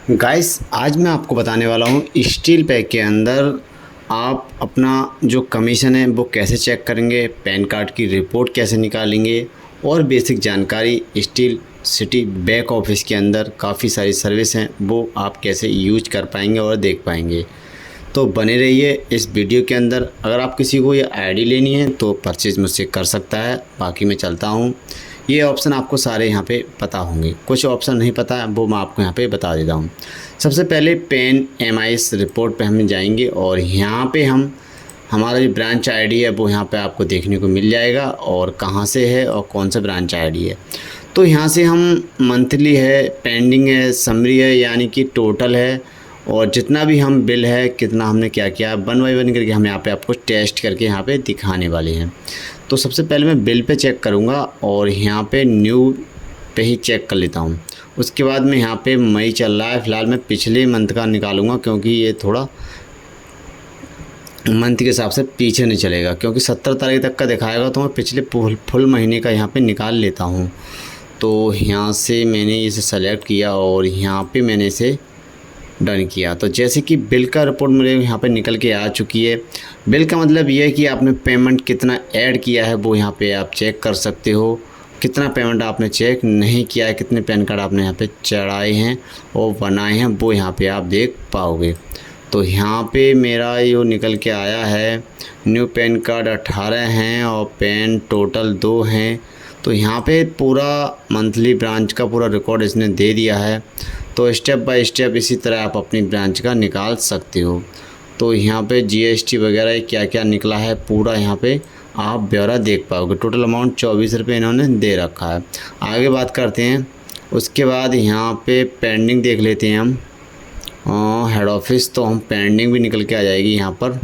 Guys आज मैं आपको बताने वाला हूँ स्टील पैक के अंदर आप अपना जो कमीशन है वो कैसे चेक करेंगे, पैन कार्ड की रिपोर्ट कैसे निकालेंगे और बेसिक जानकारी स्टील सिटी बैक ऑफिस के अंदर काफ़ी सारी सर्विस हैं वो आप कैसे यूज कर पाएंगे और देख पाएंगे। तो बने रहिए इस वीडियो के अंदर। अगर आप किसी को ये आईडी लेनी है तो परचेज़ मुझसे कर सकता है। बाकी मैं चलता हूँ। ये ऑप्शन आपको सारे यहाँ पे पता होंगे, कुछ ऑप्शन नहीं पता है वो मैं आपको यहाँ पे बता देता हूँ। सबसे पहले पैन एमआईएस रिपोर्ट पे हम जाएंगे और यहाँ पे हम हमारा जो ब्रांच आईडी है वो यहाँ पे आपको देखने को मिल जाएगा और कहाँ से है और कौन सा ब्रांच आईडी है। तो यहाँ से हम मंथली है, पेंडिंग है, समरी है, यानी कि टोटल है और जितना भी हम बिल है कितना हमने क्या किया वन बाई वन करके हम यहाँ पे आपको टेस्ट करके यहाँ पे दिखाने वाले हैं। तो सबसे पहले मैं बिल पे चेक करूँगा और यहाँ पे न्यू पे ही चेक कर लेता हूँ। उसके बाद में यहाँ पे मई चल रहा है, फ़िलहाल मैं पिछले मंथ का निकालूँगा क्योंकि ये थोड़ा मंथ के हिसाब से पीछे नहीं चलेगा, क्योंकि 17 तारीख तक का दिखाएगा तो मैं पिछले फुल महीने का यहाँ पे निकाल लेता हूँ। तो यहाँ से मैंने इसे सेलेक्ट किया और यहाँ पे मैंने इसे डन किया। तो जैसे कि बिल का रिपोर्ट मेरे यहाँ पे निकल के आ चुकी है। बिल का मतलब ये है कि आपने पेमेंट कितना ऐड किया है वो यहाँ पे आप चेक कर सकते हो। कितना पेमेंट आपने चेक नहीं किया है, कितने पैन कार्ड आपने यहाँ पे चढ़ाए हैं और बनाए हैं वो यहाँ पे आप देख पाओगे। तो यहाँ पे मेरा जो निकल के आया है न्यू पैन कार्ड 18 हैं और पैन टोटल 2 हैं। तो यहाँ पे पूरा मंथली ब्रांच का पूरा रिकॉर्ड इसने दे दिया है। तो स्टेप बाय स्टेप इसी तरह आप अपनी ब्रांच का निकाल सकते हो। तो यहाँ पे जीएसटी वगैरह क्या क्या निकला है पूरा यहाँ पे आप ब्यौरा देख पाओगे। टोटल अमाउंट 24 रुपये इन्होंने दे रखा है। आगे बात करते हैं। उसके बाद यहाँ पे पेंडिंग देख लेते हैं हम। हेड ऑफिस तो हम पेंडिंग भी निकल के आ जाएगी यहाँ पर,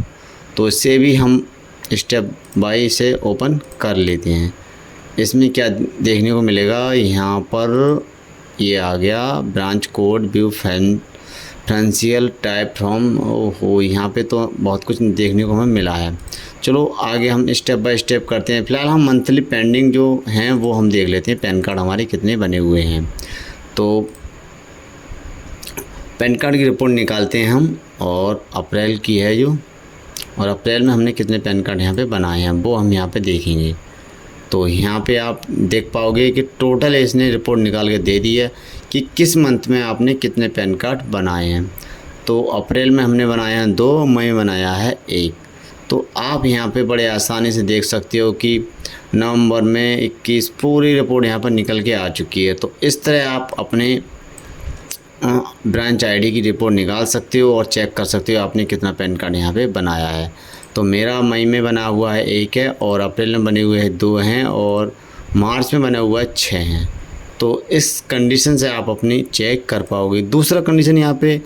तो इससे भी हम स्टेप बाय से ओपन कर लेते हैं। इसमें क्या देखने को मिलेगा, यहाँ पर ये आ गया branch code view financial type from. ओहो, यहाँ पे तो बहुत कुछ देखने को हमें मिला है। चलो आगे हम स्टेप बाय स्टेप करते हैं। फ़िलहाल हम मंथली पेंडिंग जो हैं वो हम देख लेते हैं, पैन कार्ड हमारे कितने बने हुए हैं। तो पैन कार्ड की रिपोर्ट निकालते हैं हम और अप्रैल की है जो, और अप्रैल में हमने कितने पैन कार्ड यहाँ पे बनाए हैं वो हम यहाँ पे देखेंगे। तो यहाँ पे आप देख पाओगे कि टोटल इसने रिपोर्ट निकाल के दे दी है कि किस मंथ में आपने कितने पैन कार्ड बनाए हैं। तो अप्रैल में हमने बनाया है 2, मई में बनाया है 1। तो आप यहाँ पे बड़े आसानी से देख सकते हो कि नवंबर में 21 पूरी रिपोर्ट यहाँ पर निकल के आ चुकी है। तो इस तरह आप अपने ब्रांच आईडी की रिपोर्ट निकाल सकते हो और चेक कर सकते हो आपने कितना पैन कार्ड यहाँ पे बनाया है। तो मेरा मई में बना हुआ है 1 है और अप्रैल में बने हुए हैं 2 हैं और मार्च में बना हुआ है 6 हैं। तो इस कंडीशन से आप अपनी चेक कर पाओगे। दूसरा कंडीशन यहाँ पे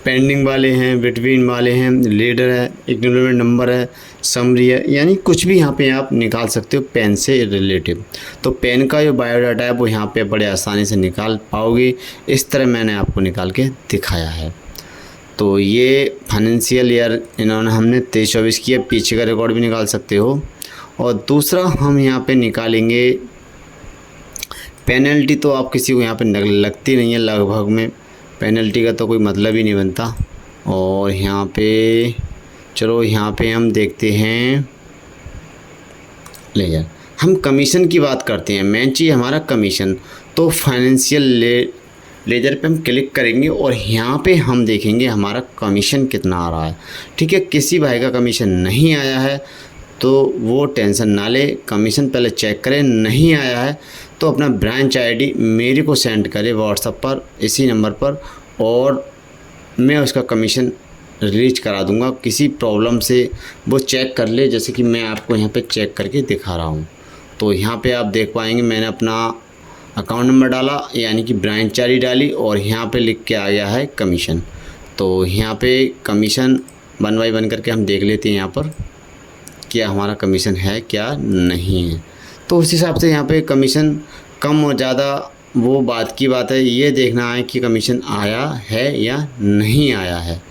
पेंडिंग वाले हैं, बिटवीन वाले हैं, लीडर है, एक्नॉलेजमेंट नंबर है, समरी है, यानी कुछ भी यहाँ पे आप निकाल सकते हो पैन से रिलेटिव। तो पैन का जो बायोडाटा है वो यहाँ पे बड़े आसानी से निकाल पाओगे। इस तरह मैंने आपको निकाल के दिखाया है। तो ये फाइनेंशियल ईयर इन्होंने हमने 23-24 किया, पीछे का रिकॉर्ड भी निकाल सकते हो। और दूसरा हम यहाँ पे निकालेंगे पेनल्टी। तो आप किसी को यहाँ पे लगती नहीं है, लगभग में पेनल्टी का तो कोई मतलब ही नहीं बनता। और यहाँ पे चलो यहाँ पे हम देखते हैं लेजर, हम कमीशन की बात करते हैं। मेन चीज़ हमारा कमीशन। तो फाइनेंशियल लेजर पे हम क्लिक करेंगे और यहाँ पे हम देखेंगे हमारा कमीशन कितना आ रहा है। ठीक है, किसी भाई का कमीशन नहीं आया है तो वो टेंशन ना ले, कमीशन पहले चेक करें। नहीं आया है तो अपना ब्रांच आईडी मेरे को सेंड करे व्हाट्सएप पर इसी नंबर पर और मैं उसका कमीशन रिलीज करा दूंगा। किसी प्रॉब्लम से वो चेक कर ले, जैसे कि मैं आपको यहाँ पे चेक करके दिखा रहा हूँ। तो यहाँ पे आप देख पाएंगे मैंने अपना अकाउंट नंबर डाला यानी कि ब्रांच आईडी डाली और यहाँ पे लिख के आ गया है कमीशन। तो यहाँ पे कमीशन 1 बाई 1 करके हम देख लेते हैं यहाँ पर क्या हमारा कमीशन है क्या नहीं है। तो उस हिसाब से यहाँ पे कमीशन कम और ज़्यादा वो बात की बात है, ये देखना है कि कमीशन आया है या नहीं आया है।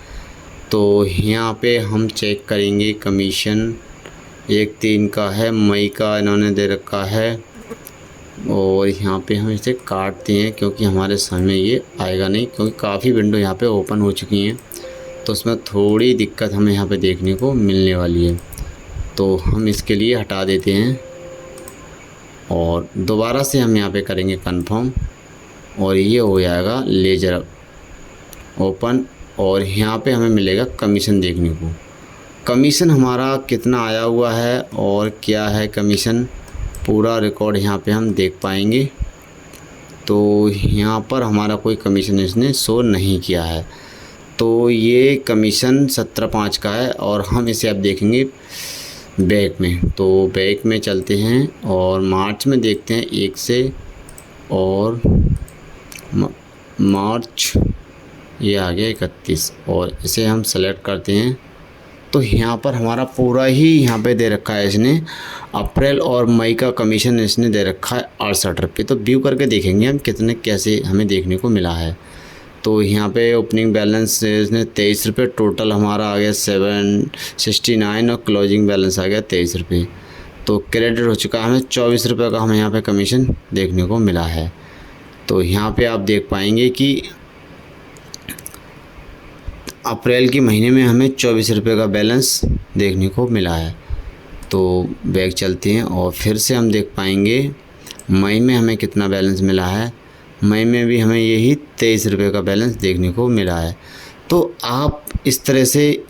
तो यहाँ पे हम चेक करेंगे कमीशन 1/3 का है, मई का इन्होंने दे रखा है और यहाँ पे हम इसे काटते हैं क्योंकि हमारे सामने ये आएगा नहीं, क्योंकि काफ़ी विंडो यहाँ पे ओपन हो चुकी हैं, तो उसमें थोड़ी दिक्कत हमें यहाँ पे देखने को मिलने वाली है। तो हम इसके लिए हटा देते हैं और दोबारा से हम यहाँ पे करेंगे कंफर्म, और ये हो जाएगा लेजर ओपन। और यहाँ पे हमें मिलेगा कमीशन देखने को। कमीशन हमारा कितना आया हुआ है और क्या है कमीशन, पूरा रिकॉर्ड यहाँ पे हम देख पाएंगे। तो यहाँ पर हमारा कोई कमीशन इसने शो नहीं किया है, तो ये कमीशन 17.5 का है। और हम इसे अब देखेंगे बैक में। तो बैक में चलते हैं और मार्च में देखते हैं 1 से, और मार्च ये आ गया 31, और इसे हम सेलेक्ट करते हैं। तो यहाँ पर हमारा पूरा ही यहाँ पे दे रखा है इसने, अप्रैल और मई का कमीशन इसने दे रखा है 68 रुपये। तो व्यू करके देखेंगे हम कितने कैसे हमें देखने को मिला है। तो यहाँ पे ओपनिंग बैलेंस इसने 23 रुपये, टोटल हमारा आ गया 769 और क्लोजिंग बैलेंस आ गया 23 रुपये। तो क्रेडिट हो चुका है हमें 24 रुपये का हमें यहाँ पे कमीशन देखने को मिला है। तो यहाँ पे आप देख पाएंगे कि अप्रैल के महीने में हमें 24 रुपये का बैलेंस देखने को मिला है। तो बैक चलते हैं और फिर से हम देख पाएंगे मई में हमें कितना बैलेंस मिला है। मई में भी हमें यही 23 रुपये का बैलेंस देखने को मिला है। तो आप इस तरह से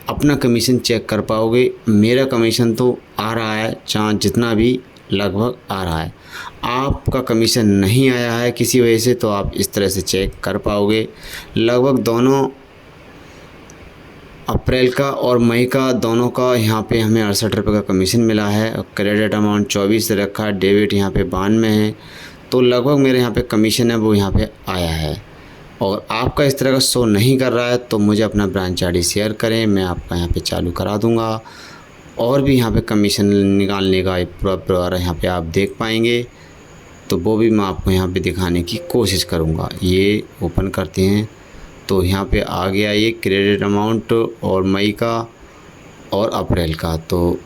अपना कमीशन चेक कर पाओगे। मेरा कमीशन तो आ रहा है, चाहे जितना भी लगभग आ रहा है। आपका कमीशन नहीं आया है किसी वजह से, तो आप इस तरह से चेक कर पाओगे। लगभग दोनों अप्रैल का और मई का दोनों का यहाँ पे हमें 68 रुपये का कमीशन मिला है। क्रेडिट अमाउंट 24 रखा है, डेबिट यहाँ पे 92 है। तो लगभग मेरे यहाँ पे कमीशन है वो यहाँ पे आया है। और आपका इस तरह का शो नहीं कर रहा है तो मुझे अपना ब्रांच आईडी शेयर करें, मैं आपका यहाँ पे चालू करा दूँगा। और भी यहाँ पे कमीशन निकालने का एक पूरा यहाँ पे आप देख पाएंगे, तो वो भी मैं आपको यहाँ पे दिखाने की कोशिश करूँगा। ये ओपन करते हैं तो यहाँ पे आ गया ये क्रेडिट अमाउंट और मई का और अप्रैल का। तो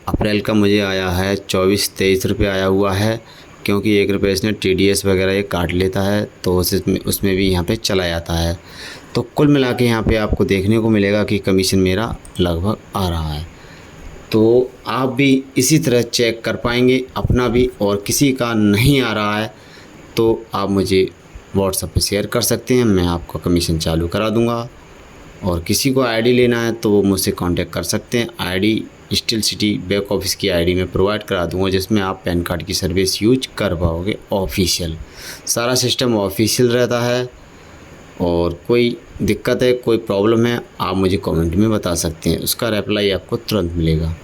अप्रैल का मुझे आया है 24-23 रुपये आया हुआ है, क्योंकि 1 रुपये इसने TDS वगैरह ये काट लेता है, तो उसमें भी यहाँ पे चला जाता है। तो कुल मिला के यहाँ पे आपको देखने को मिलेगा कि कमीशन मेरा लगभग आ रहा है। तो आप भी इसी तरह चेक कर पाएंगे अपना भी, और किसी का नहीं आ रहा है तो आप मुझे व्हाट्सएप पे शेयर कर सकते हैं, मैं आपका कमीशन चालू करा दूंगा। और किसी को आईडी लेना है तो वो मुझसे कांटेक्ट कर सकते हैं। ID steel city back office की आईडी में प्रोवाइड करा दूंगा, जिसमें आप पैन कार्ड की सर्विस यूज कर पाओगे। ऑफिशियल सारा सिस्टम ऑफिशियल रहता है, और कोई दिक्कत है कोई प्रॉब्लम है आप मुझे कमेंट में बता सकते हैं, उसका रिप्लाई आपको तुरंत मिलेगा।